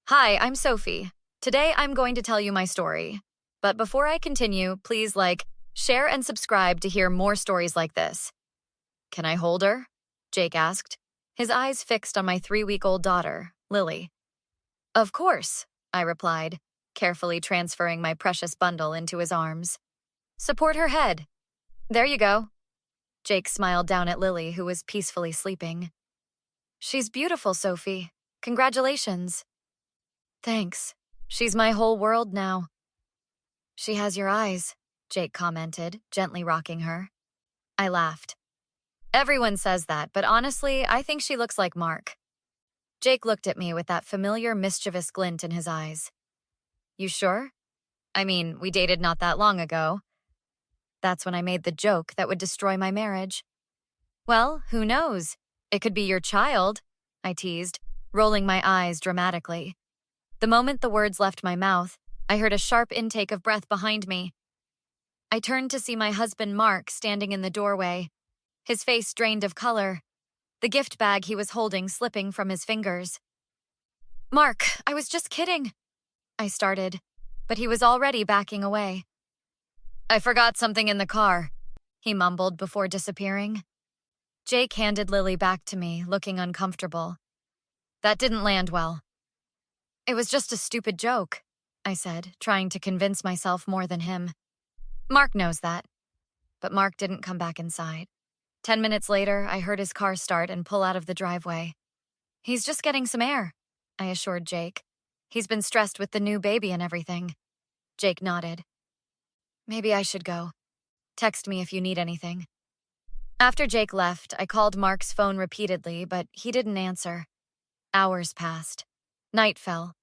Hi, I'm Sophie. Today I'm going to tell you my story. But before I continue, please share and subscribe to hear more stories like this. Can I hold her? Jake asked, his eyes fixed on my 3-week-old daughter, Lily. Of course, I replied, carefully transferring my precious bundle into his arms. Support her head. There you go. Jake smiled down at Lily, who was peacefully sleeping. She's beautiful, Sophie. Congratulations. Thanks. She's my whole world now. She has your eyes, Jake commented, gently rocking her. I laughed. Everyone says that, but honestly, I think she looks like Mark. Jake looked at me with that familiar mischievous glint in his eyes. You sure? I mean, we dated not that long ago. That's when I made the joke that would destroy my marriage. Well, who knows? It could be your child, I teased, rolling my eyes dramatically. The moment the words left my mouth, I heard a sharp intake of breath behind me. I turned to see my husband Mark standing in the doorway, his face drained of color, the gift bag he was holding slipping from his fingers. Mark, I was just kidding, I started, but he was already backing away. I forgot something in the car, he mumbled before disappearing. Jake handed Lily back to me, looking uncomfortable. That didn't land well. It was just a stupid joke, I said, trying to convince myself more than him. Mark knows that. But Mark didn't come back inside. 10 minutes later, I heard his car start and pull out of the driveway. He's just getting some air, I assured Jake. He's been stressed with the new baby and everything. Jake nodded. Maybe I should go. Text me if you need anything. After Jake left, I called Mark's phone repeatedly, but he didn't answer. Hours passed. Night fell.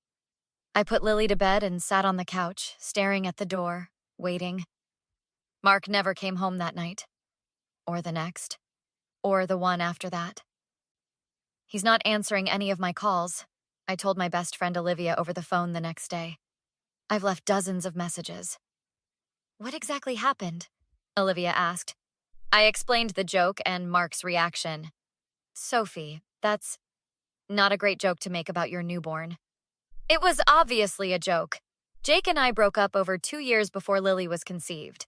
I put Lily to bed and sat on the couch, staring at the door, waiting. Mark never came home that night. Or the next. Or the one after that. He's not answering any of my calls, I told my best friend Olivia over the phone the next day. I've left dozens of messages. What exactly happened? Olivia asked. I explained the joke and Mark's reaction. Sophie, that's not a great joke to make about your newborn. It was obviously a joke. Jake and I broke up over 2 years before Lily was conceived.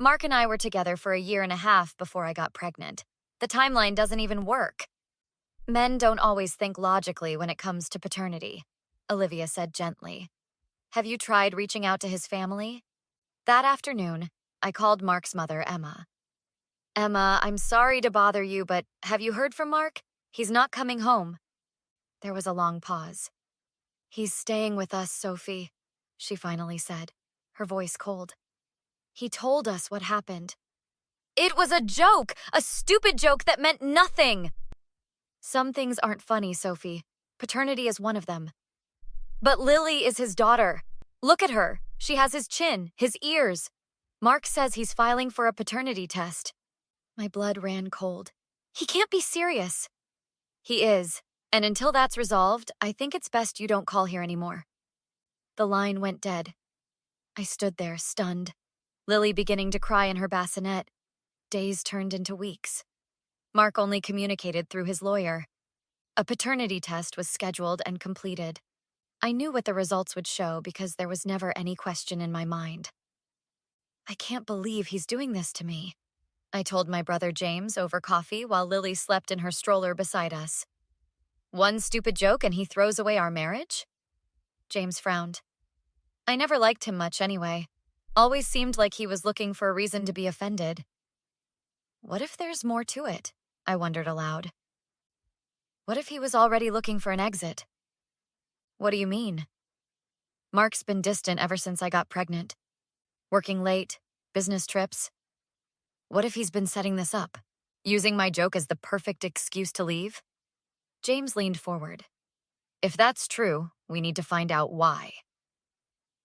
Mark and I were together for 1.5 years before I got pregnant. The timeline doesn't even work. Men don't always think logically when it comes to paternity, Olivia said gently. Have you tried reaching out to his family? That afternoon, I called Mark's mother, Emma. Emma, I'm sorry to bother you, but have you heard from Mark? He's not coming home. There was a long pause. He's staying with us, Sophie, she finally said, her voice cold. He told us what happened. It was a joke, a stupid joke that meant nothing. Some things aren't funny, Sophie. Paternity is one of them. But Lily is his daughter. Look at her. She has his chin, his ears. Mark says he's filing for a paternity test. My blood ran cold. He can't be serious. He is. And until that's resolved, I think it's best you don't call here anymore. The line went dead. I stood there, stunned. Lily beginning to cry in her bassinet. Days turned into weeks. Mark only communicated through his lawyer. A paternity test was scheduled and completed. I knew what the results would show because there was never any question in my mind. I can't believe he's doing this to me, I told my brother James over coffee while Lily slept in her stroller beside us. One stupid joke and he throws away our marriage? James frowned. I never liked him much anyway. Always seemed like he was looking for a reason to be offended. What if there's more to it? I wondered aloud. What if he was already looking for an exit? What do you mean? Mark's been distant ever since I got pregnant. Working late, business trips. What if he's been setting this up? Using my joke as the perfect excuse to leave? James leaned forward. If that's true, we need to find out why.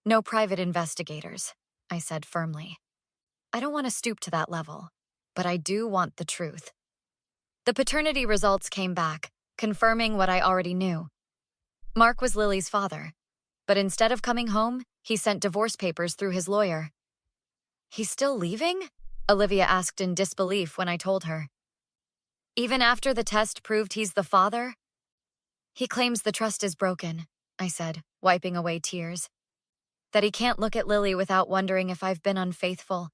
No private investigators, I said firmly. I don't want to stoop to that level, but I do want the truth. The paternity results came back, confirming what I already knew. Mark was Lily's father, but instead of coming home, he sent divorce papers through his lawyer. He's still leaving? Olivia asked in disbelief when I told her. Even after the test proved he's the father? He claims the trust is broken. I said, wiping away tears. That he can't look at Lily without wondering if I've been unfaithful.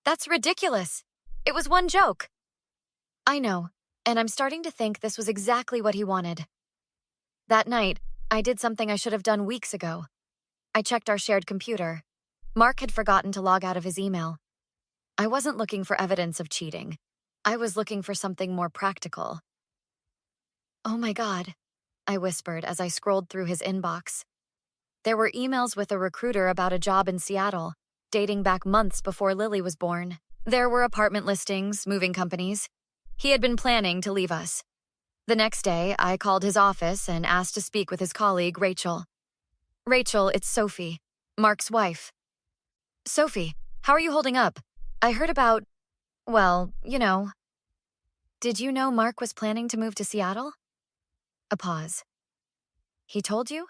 That's ridiculous. It was one joke. I know, and I'm starting to think this was exactly what he wanted. That night, I did something I should have done weeks ago. I checked our shared computer. Mark had forgotten to log out of his email. I wasn't looking for evidence of cheating. I was looking for something more practical. Oh my God, I whispered as I scrolled through his inbox. There were emails with a recruiter about a job in Seattle, dating back months before Lily was born. There were apartment listings, moving companies. He had been planning to leave us. The next day, I called his office and asked to speak with his colleague, Rachel. Rachel, it's Sophie, Mark's wife. Sophie, how are you holding up? I heard about, well, you know. Did you know Mark was planning to move to Seattle? A pause. He told you?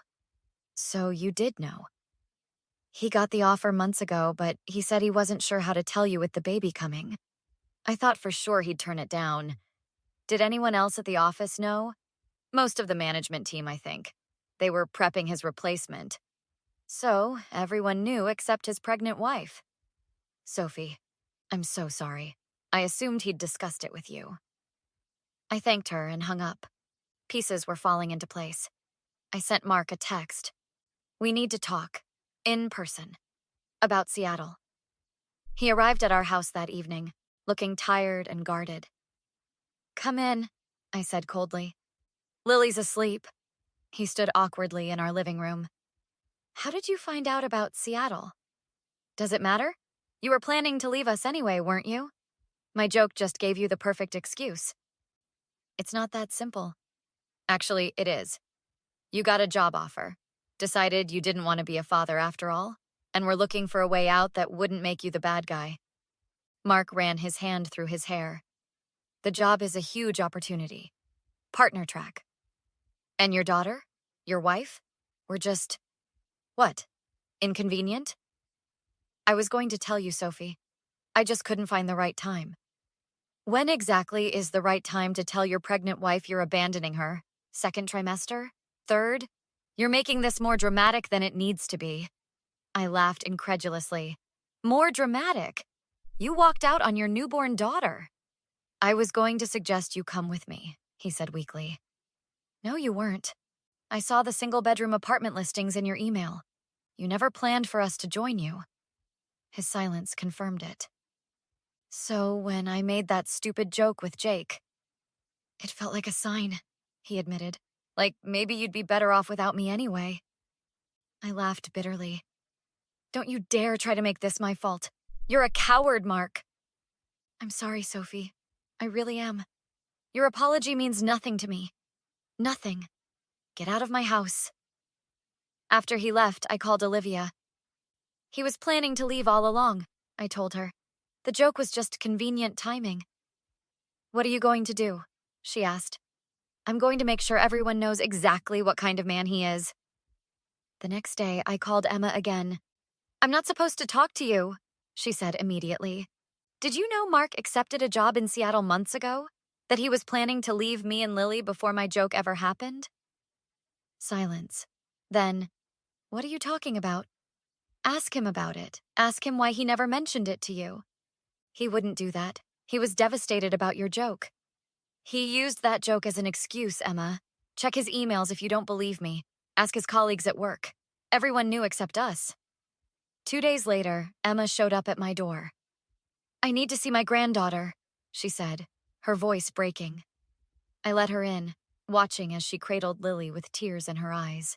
So you did know. He got the offer months ago, but he said he wasn't sure how to tell you with the baby coming. I thought for sure he'd turn it down. Did anyone else at the office know? Most of the management team, I think. They were prepping his replacement. So, everyone knew except his pregnant wife. Sophie, I'm so sorry. I assumed he'd discussed it with you. I thanked her and hung up. Pieces were falling into place. I sent Mark a text. We need to talk, in person, about Seattle. He arrived at our house that evening, looking tired and guarded. Come in, I said coldly. Lily's asleep. He stood awkwardly in our living room. How did you find out about Seattle? Does it matter? You were planning to leave us anyway, weren't you? My joke just gave you the perfect excuse. It's not that simple. Actually, it is. You got a job offer, decided you didn't want to be a father after all, and were looking for a way out that wouldn't make you the bad guy. Mark ran his hand through his hair. The job is a huge opportunity. Partner track. And your daughter? Your wife? Were just... what? Inconvenient? I was going to tell you, Sophie. I just couldn't find the right time. When exactly is the right time to tell your pregnant wife you're abandoning her? Second trimester? Third? You're making this more dramatic than it needs to be. I laughed incredulously. More dramatic? You walked out on your newborn daughter. I was going to suggest you come with me, he said weakly. No, you weren't. I saw the single-bedroom apartment listings in your email. You never planned for us to join you. His silence confirmed it. So when I made that stupid joke with Jake, it felt like a sign, he admitted. Like maybe you'd be better off without me anyway. I laughed bitterly. Don't you dare try to make this my fault. You're a coward, Mark. I'm sorry, Sophie. I really am. Your apology means nothing to me. Nothing. Get out of my house. After he left, I called Olivia. He was planning to leave all along, I told her. The joke was just convenient timing. What are you going to do? She asked. I'm going to make sure everyone knows exactly what kind of man he is. The next day, I called Emma again. I'm not supposed to talk to you, she said immediately. Did you know Mark accepted a job in Seattle months ago? That he was planning to leave me and Lily before my joke ever happened? Silence. Then, what are you talking about? Ask him about it. Ask him why he never mentioned it to you. He wouldn't do that. He was devastated about your joke. He used that joke as an excuse, Emma. Check his emails if you don't believe me. Ask his colleagues at work. Everyone knew except us. 2 days later, Emma showed up at my door. I need to see my granddaughter, she said, her voice breaking. I let her in, watching as she cradled Lily with tears in her eyes.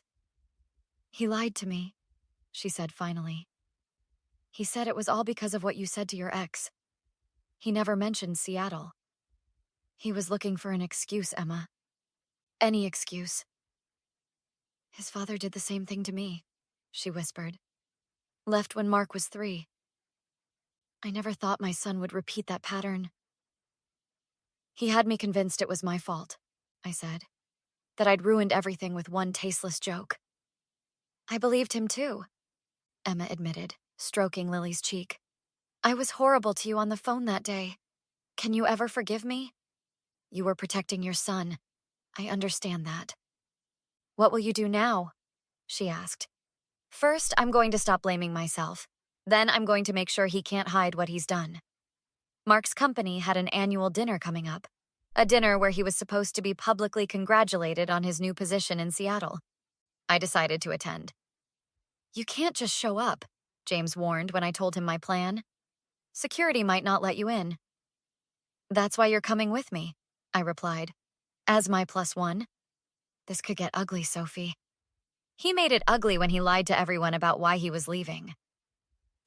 He lied to me, she said finally. He said it was all because of what you said to your ex. He never mentioned Seattle. He was looking for an excuse, Emma. Any excuse. His father did the same thing to me, she whispered. Left when Mark was 3. I never thought my son would repeat that pattern. He had me convinced it was my fault, I said. That I'd ruined everything with one tasteless joke. I believed him too, Emma admitted, stroking Lily's cheek. I was horrible to you on the phone that day. Can you ever forgive me? You were protecting your son. I understand that. What will you do now? She asked. First, I'm going to stop blaming myself. Then I'm going to make sure he can't hide what he's done. Mark's company had an annual dinner coming up, a dinner where he was supposed to be publicly congratulated on his new position in Seattle. I decided to attend. You can't just show up, James warned when I told him my plan. Security might not let you in. That's why you're coming with me, I replied. As my +1. This could get ugly, Sophie. He made it ugly when he lied to everyone about why he was leaving.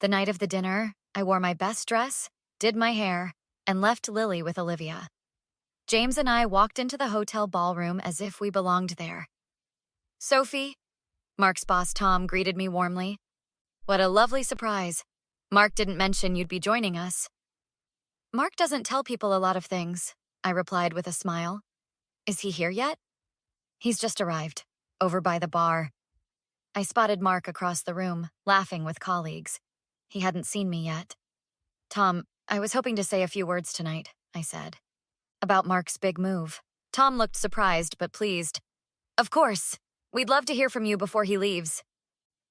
The night of the dinner, I wore my best dress, did my hair, and left Lily with Olivia. James and I walked into the hotel ballroom as if we belonged there. Sophie, Mark's boss Tom greeted me warmly. What a lovely surprise. Mark didn't mention you'd be joining us. Mark doesn't tell people a lot of things, I replied with a smile. Is he here yet? He's just arrived, over by the bar. I spotted Mark across the room, laughing with colleagues. He hadn't seen me yet. Tom, I was hoping to say a few words tonight, I said. About Mark's big move. Tom looked surprised but pleased. Of course. We'd love to hear from you before he leaves.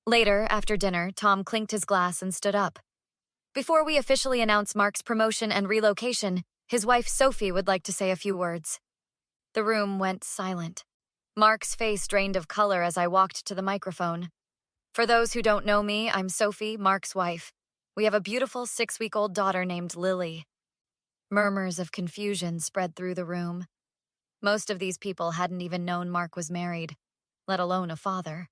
Later, after dinner, Tom clinked his glass and stood up. Before we officially announce Mark's promotion and relocation, his wife Sophie would like to say a few words. The room went silent. Mark's face drained of color as I walked to the microphone. For those who don't know me, I'm Sophie, Mark's wife. We have a beautiful 6-week-old daughter named Lily. Murmurs of confusion spread through the room. Most of these people hadn't even known Mark was married, let alone a father.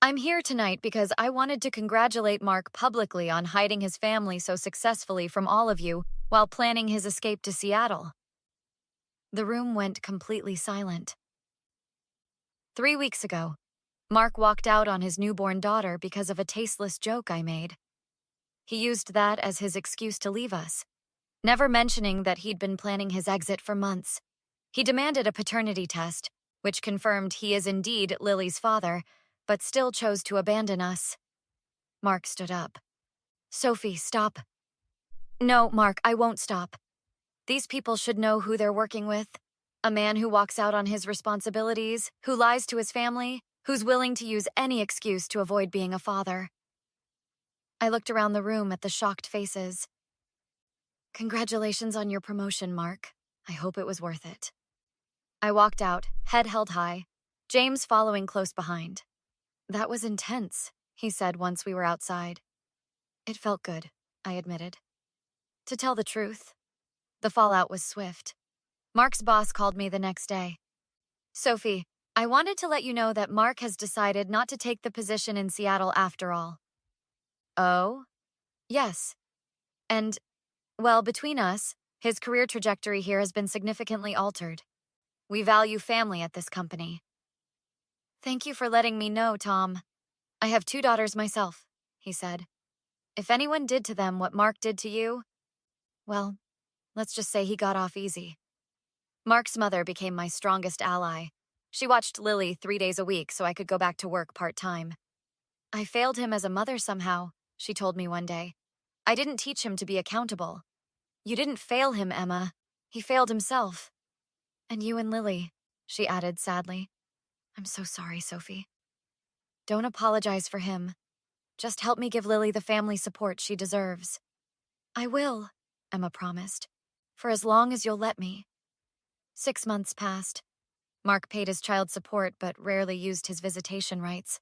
I'm here tonight because I wanted to congratulate Mark publicly on hiding his family so successfully from all of you while planning his escape to Seattle. The room went completely silent. 3 weeks ago, Mark walked out on his newborn daughter because of a tasteless joke I made. He used that as his excuse to leave us, never mentioning that he'd been planning his exit for months. He demanded a paternity test, which confirmed he is indeed Lily's father, but still chose to abandon us. Mark stood up. Sophie, stop. No, Mark, I won't stop. These people should know who they're working with. A man who walks out on his responsibilities, who lies to his family, who's willing to use any excuse to avoid being a father. I looked around the room at the shocked faces. Congratulations on your promotion, Mark. I hope it was worth it. I walked out, head held high, James following close behind. That was intense, he said once we were outside. It felt good, I admitted. To tell the truth, the fallout was swift. Mark's boss called me the next day. Sophie, I wanted to let you know that Mark has decided not to take the position in Seattle after all. Oh? Yes. And, well, between us, his career trajectory here has been significantly altered. We value family at this company. Thank you for letting me know, Tom. I have 2 daughters myself, he said. If anyone did to them what Mark did to you, well, let's just say he got off easy. Mark's mother became my strongest ally. She watched Lily 3 days a week so I could go back to work part-time. I failed him as a mother somehow, she told me one day. I didn't teach him to be accountable. You didn't fail him, Emma. He failed himself. And you and Lily, she added sadly. I'm so sorry, Sophie. Don't apologize for him. Just help me give Lily the family support she deserves. I will, Emma promised, for as long as you'll let me. 6 months passed. Mark paid his child support but rarely used his visitation rights.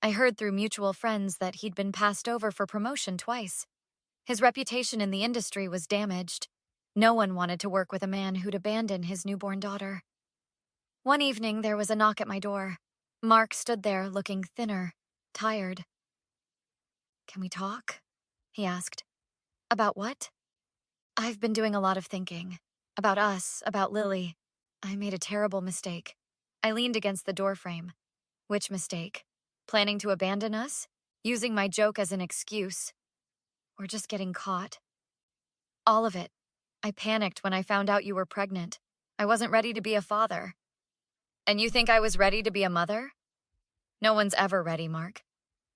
I heard through mutual friends that he'd been passed over for promotion twice. His reputation in the industry was damaged. No one wanted to work with a man who'd abandon his newborn daughter. One evening, there was a knock at my door. Mark stood there looking thinner, tired. Can we talk? He asked. About what? I've been doing a lot of thinking. About us, about Lily. I made a terrible mistake. I leaned against the doorframe. Which mistake? Planning to abandon us? Using my joke as an excuse? Or just getting caught? All of it. I panicked when I found out you were pregnant. I wasn't ready to be a father. And you think I was ready to be a mother? No one's ever ready, Mark.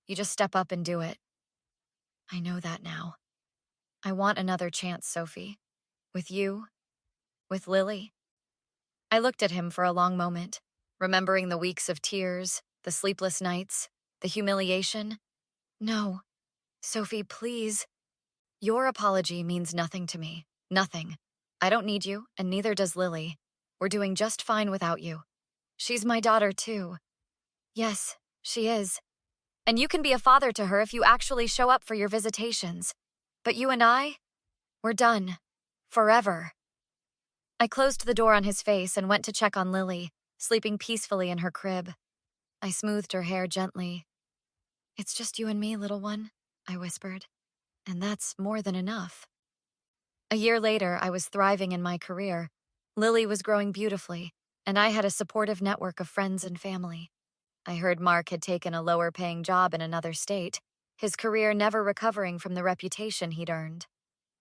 You just step up and do it. I know that now. I want another chance, Sophie. With you. With Lily. I looked at him for a long moment, remembering the weeks of tears, the sleepless nights, the humiliation. No, Sophie, please. Your apology means nothing to me. Nothing. I don't need you, and neither does Lily. We're doing just fine without you. She's my daughter, too. Yes, she is. And you can be a father to her if you actually show up for your visitations. But you and I, we're done. Forever. I closed the door on his face and went to check on Lily, sleeping peacefully in her crib. I smoothed her hair gently. "It's just you and me, little one," I whispered. "And that's more than enough." A year later, I was thriving in my career. Lily was growing beautifully, and I had a supportive network of friends and family. I heard Mark had taken a lower-paying job in another state, his career never recovering from the reputation he'd earned.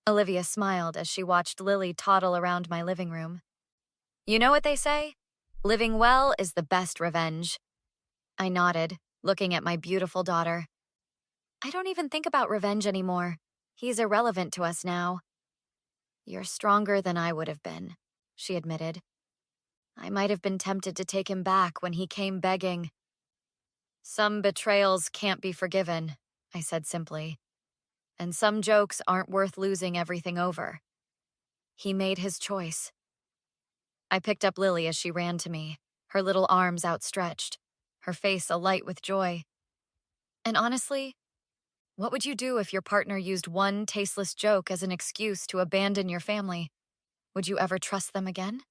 Olivia smiled as she watched Lily toddle around my living room. "You know what they say? Living well is the best revenge." I nodded, looking at my beautiful daughter. "I don't even think about revenge anymore. He's irrelevant to us now." "You're stronger than I would have been," she admitted. "I might have been tempted to take him back when he came begging." "Some betrayals can't be forgiven," I said simply. "And some jokes aren't worth losing everything over." He made his choice. I picked up Lily as she ran to me, her little arms outstretched, her face alight with joy. And honestly, what would you do if your partner used one tasteless joke as an excuse to abandon your family? Would you ever trust them again?